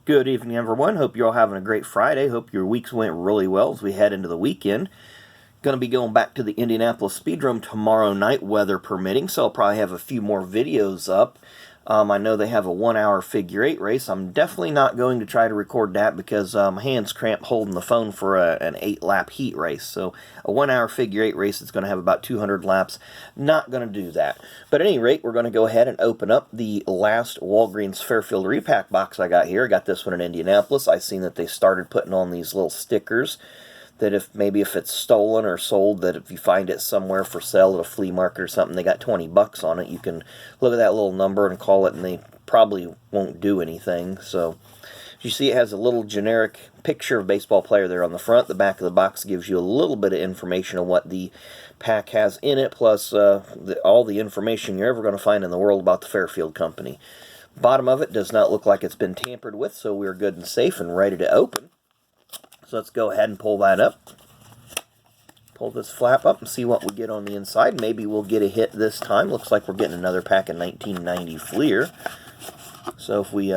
Good evening, everyone. Hope you're all having a great Friday. Hope your weeks went really well as we head into the weekend. Going to be going back to the Indianapolis Speedrome tomorrow night, weather permitting, so I'll probably have a few more videos up. I know they have a 1-hour figure 8 race. I'm definitely not going to try to record that because my hand's cramped holding the phone for an 8-lap heat race. So a 1-hour figure 8 race is going to have about 200 laps. Not going to do that. But at any rate, we're going to go ahead and open up the last Walgreens Fairfield repack box I got here. I got this one in Indianapolis. I seen that they started putting on these little stickers that if it's stolen or sold, that if you find it somewhere for sale at a flea market or something, they got 20 bucks on it. You can look at that little number and call it, and they probably won't do anything. So you see it has a little generic picture of a baseball player there on the front. The back of the box gives you a little bit of information on what the pack has in it, plus all the information you're ever going to find in the world about the Fairfield company. Bottom of it does not look like it's been tampered with, so we're good and safe and ready to open. So let's go ahead and pull that up. Pull this flap up and see what we get on the inside. Maybe we'll get a hit this time. Looks like we're getting another pack of 1990 Fleer. So if we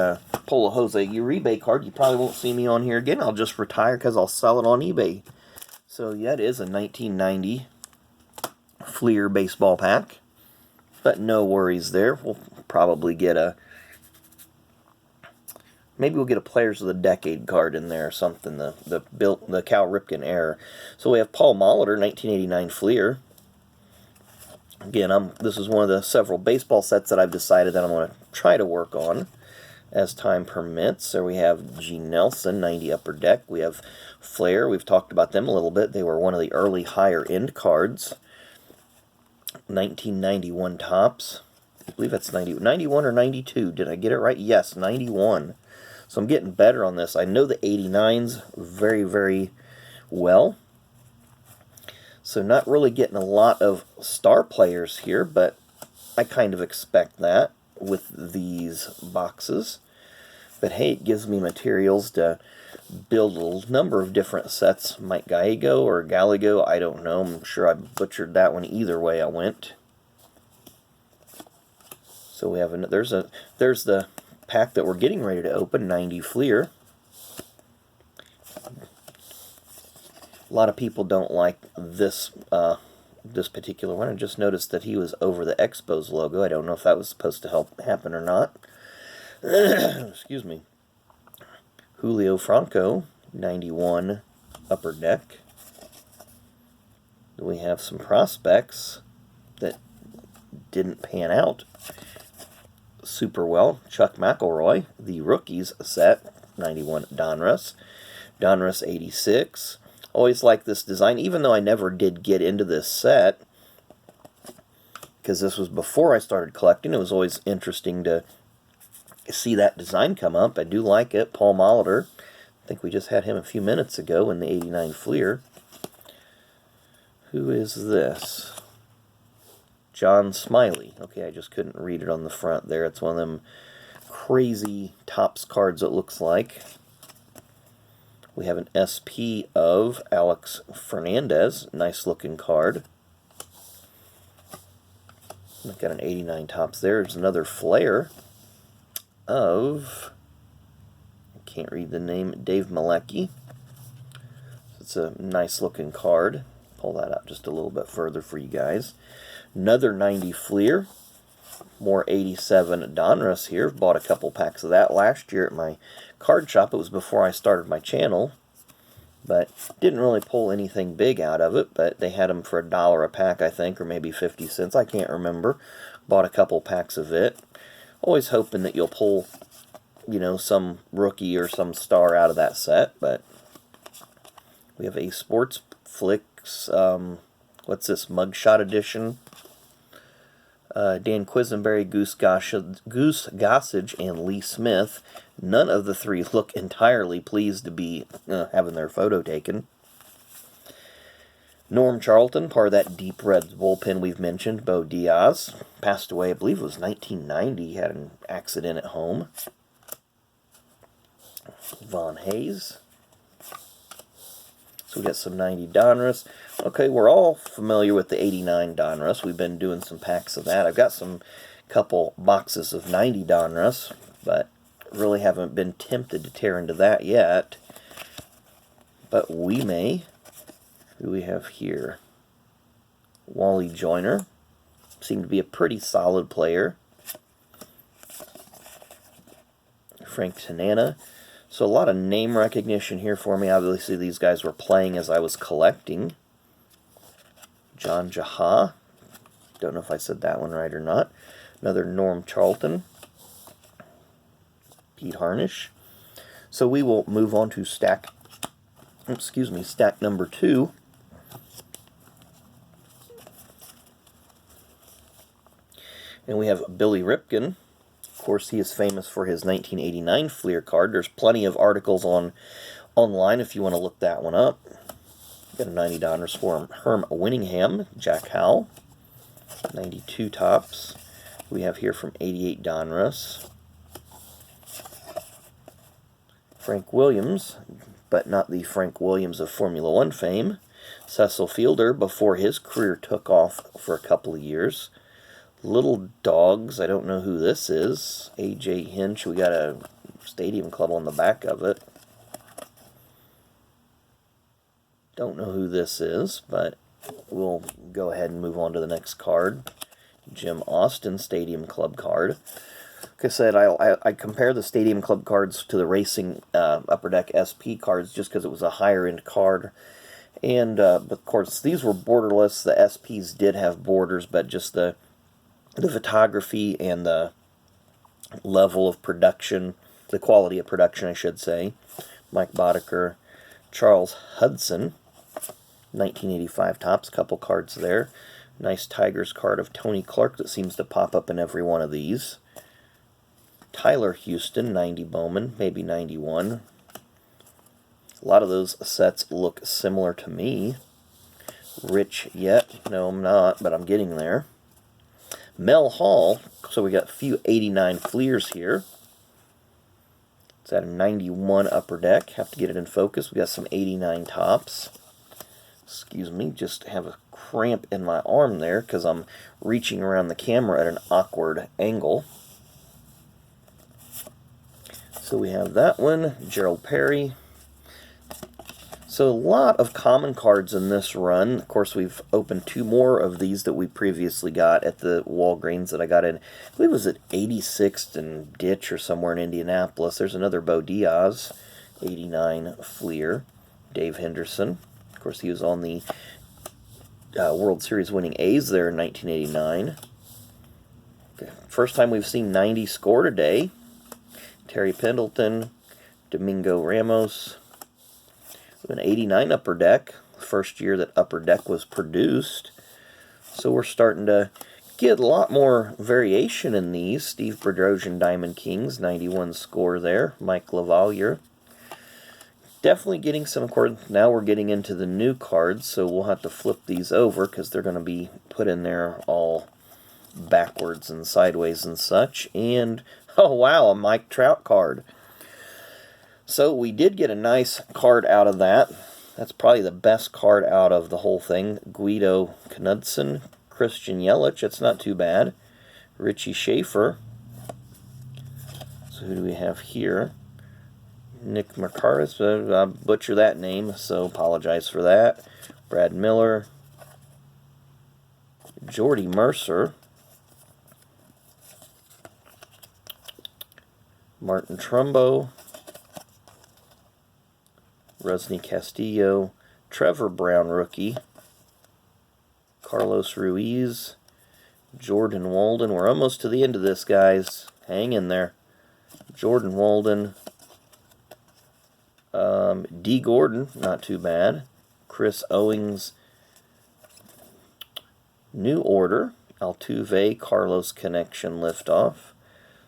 pull a Jose Uribe card, you probably won't see me on here again. I'll just retire because I'll sell it on eBay. So yeah, it is a 1990 Fleer baseball pack. But no worries there. We'll probably get a... Maybe we'll get a Players of the Decade card in there or something, the Cal Ripken era. So we have Paul Molitor, 1989 Fleer. Again, this is one of the several baseball sets that I've decided that I'm going to try to work on as time permits. So we have G. Nelson, 90 Upper Deck. We have Flair. We've talked about them a little bit. They were one of the early higher-end cards. 1991 Topps. I believe that's 91 or 92. Did I get it right? Yes, 91. So I'm getting better on this. I know the 89s very, very well. So not really getting a lot of star players here, but I kind of expect that with these boxes. But hey, it gives me materials to build a number of different sets. Mike Gallego or Gallego, I don't know. I'm sure I butchered that one either way I went. So we have there's the pack that we're getting ready to open, 90 Fleer. A lot of people don't like this this particular one. I just noticed that he was over the Expos logo. I don't know if that was supposed to help happen or not. Excuse me. Julio Franco, 91 Upper Deck. We have some prospects that didn't pan out super well. Chuck McElroy, the Rookies set, 91 Donruss. Donruss 86. Always like this design, even though I never did get into this set, because this was before I started collecting. It was always interesting to see that design come up. I do like it. Paul Molitor. I think we just had him a few minutes ago in the 89 Fleer. Who is this? John Smiley. Okay, I just couldn't read it on the front there. It's one of them crazy Topps cards, it looks like. We have an SP of Alex Fernandez. Nice looking card. We've got an 89 Topps there. There's another Flair of, I can't read the name, Dave Malecki. It's a nice looking card. Pull that up just a little bit further for you guys. Another 90 Fleer. More 87 Donruss here. Bought a couple packs of that last year at my card shop. It was before I started my channel. But didn't really pull anything big out of it. But they had them for $1 a pack, I think, or maybe 50 cents. I can't remember. Bought a couple packs of it. Always hoping that you'll pull, you know, some rookie or some star out of that set. But we have a Sports Flicks, what's this, Mugshot Edition. Dan Quisenberry, Goose Gossage, and Lee Smith. None of the three look entirely pleased to be having their photo taken. Norm Charlton, part of that Deep Reds bullpen we've mentioned. Bo Diaz, passed away, I believe it was 1990. He had an accident at home. Von Hayes. So we got some 90 Donruss. Okay, we're all familiar with the 89 Donruss. We've been doing some packs of that. I've got some couple boxes of 90 Donruss, but really haven't been tempted to tear into that yet. But we may. Who do we have here? Wally Joyner. Seemed to be a pretty solid player. Frank Tanana. So a lot of name recognition here for me. Obviously these guys were playing as I was collecting. John Jaha. Don't know if I said that one right or not. Another Norm Charlton. Pete Harnish. So we will move on to stack number 2. And we have Billy Ripken. Of course, he is famous for his 1989 Fleer card. There's plenty of articles online if you want to look that one up. Got a $90 for Herm Winningham, Jack Howell. 92 tops. We have here from 88 Donruss. Frank Williams, but not the Frank Williams of Formula One fame. Cecil Fielder before his career took off for a couple of years. Little Dogs, I don't know who this is. A.J. Hinch, we got a Stadium Club on the back of it. Don't know who this is, but we'll go ahead and move on to the next card. Jim Austin Stadium Club card. Like I said, I compare the Stadium Club cards to the Racing Upper Deck SP cards just because it was a higher end card. And, but of course, these were borderless. The SPs did have borders, but just the photography and the level of production, the quality of production, I should say. Mike Boddicker, Charles Hudson, 1985 tops, couple cards there. Nice Tigers card of Tony Clark that seems to pop up in every one of these. Tyler Houston, 90 Bowman, maybe 91. A lot of those sets look similar to me. Rich yet, no I'm not, but I'm getting there. Mel Hall, so we got a few 89 Fleers here. It's at a 91 Upper Deck. Have to get it in focus. We got some 89 tops. Excuse me, just have a cramp in my arm there because I'm reaching around the camera at an awkward angle. So we have that one, Gerald Perry. So a lot of common cards in this run. Of course, we've opened 2 more of these that we previously got at the Walgreens that I got in. I believe it was at 86th and Ditch or somewhere in Indianapolis. There's another Bo Diaz, 89 Fleer. Dave Henderson. Of course, he was on the World Series winning A's there in 1989. Okay. First time we've seen 90 score today. Terry Pendleton, Domingo Ramos. An 89 Upper Deck, first year that Upper Deck was produced. So we're starting to get a lot more variation in these. Steve Bedrosian Diamond Kings, 91 score there. Mike LaValliere. Definitely getting some cards. Now we're getting into the new cards, so we'll have to flip these over because they're going to be put in there all backwards and sideways and such. And, oh wow, a Mike Trout card. So we did get a nice card out of that. That's probably the best card out of the whole thing. Guido Knudsen, Christian Yelich, that's not too bad. Richie Schaefer. So who do we have here? Nick Mercaris, I butcher that name, so apologize for that. Brad Miller. Jordy Mercer. Martin Trumbo. Rusney Castillo, Trevor Brown rookie, Carlos Ruiz, Jordan Walden. We're almost to the end of this, guys. Hang in there. Jordan Walden, D. Gordon, not too bad. Chris Owings, New Order, Altuve, Carlos Connection liftoff.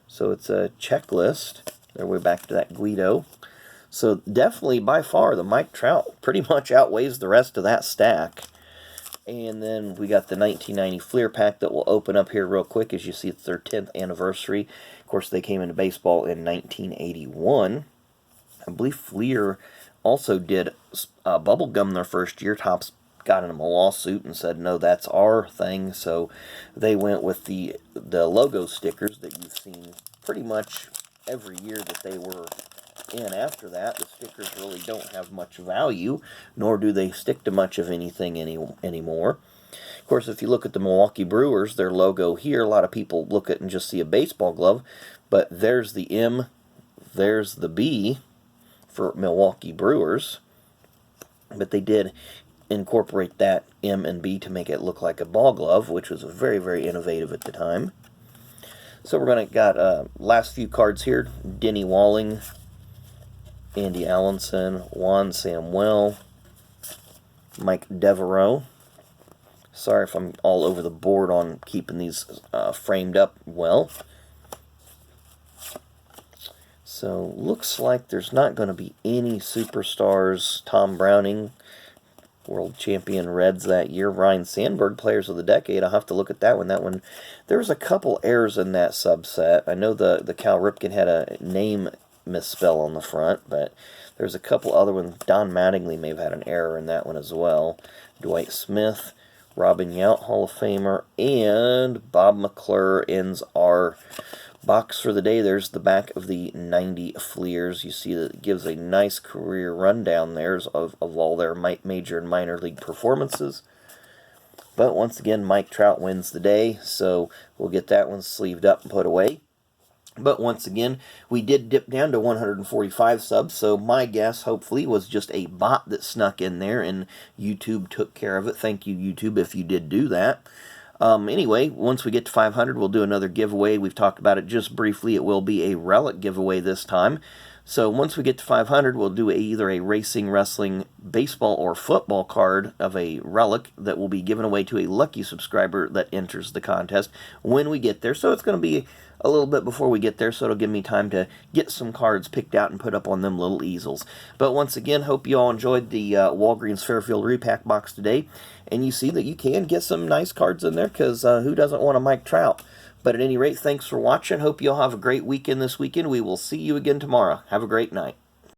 So it's a checklist. There we're back to that Guido. So definitely, by far, the Mike Trout pretty much outweighs the rest of that stack. And then we got the 1990 Fleer pack that will open up here real quick. As you see, it's their 10th anniversary. Of course, they came into baseball in 1981. I believe Fleer also did bubblegum their first year. Topps got in them a lawsuit and said, no, that's our thing. So they went with the logo stickers that you've seen pretty much every year that they were in after that, the stickers really don't have much value, nor do they stick to much of anything anymore. Of course, if you look at the Milwaukee Brewers, their logo here, a lot of people look at it and just see a baseball glove, but there's the M, there's the B for Milwaukee Brewers, but they did incorporate that M and B to make it look like a ball glove, which was very, very innovative at the time. So we're going to got last few cards here. Denny Walling, Andy Allenson, Juan Samuel, Mike Devereaux. Sorry if I'm all over the board on keeping these framed up well. So looks like there's not going to be any superstars. Tom Browning, world champion Reds that year. Ryan Sandberg, players of the decade. I'll have to look at that one. There was a couple errors in that subset. I know the Cal Ripken had a name misspell on the front, but there's a couple other ones. Don Mattingly may have had an error in that one as well. Dwight Smith, Robin Yount, Hall of Famer, and Bob McClure ends our box for the day. There's the back of the 90 Fleers. You see that it gives a nice career rundown there of all their major and minor league performances. But once again, Mike Trout wins the day, so we'll get that one sleeved up and put away. But once again, we did dip down to 145 subs, so my guess, hopefully, was just a bot that snuck in there, and YouTube took care of it. Thank you, YouTube, if you did do that. Anyway, once we get to 500, we'll do another giveaway. We've talked about it just briefly. It will be a relic giveaway this time. So once we get to 500, we'll do either a racing, wrestling, baseball, or football card of a relic that will be given away to a lucky subscriber that enters the contest when we get there. So it's going to be a little bit before we get there, so it'll give me time to get some cards picked out and put up on them little easels. But once again, hope you all enjoyed the Walgreens Fairfield repack box today. And you see that you can get some nice cards in there, because who doesn't want a Mike Trout? But at any rate, thanks for watching. Hope you all have a great weekend this weekend. We will see you again tomorrow. Have a great night.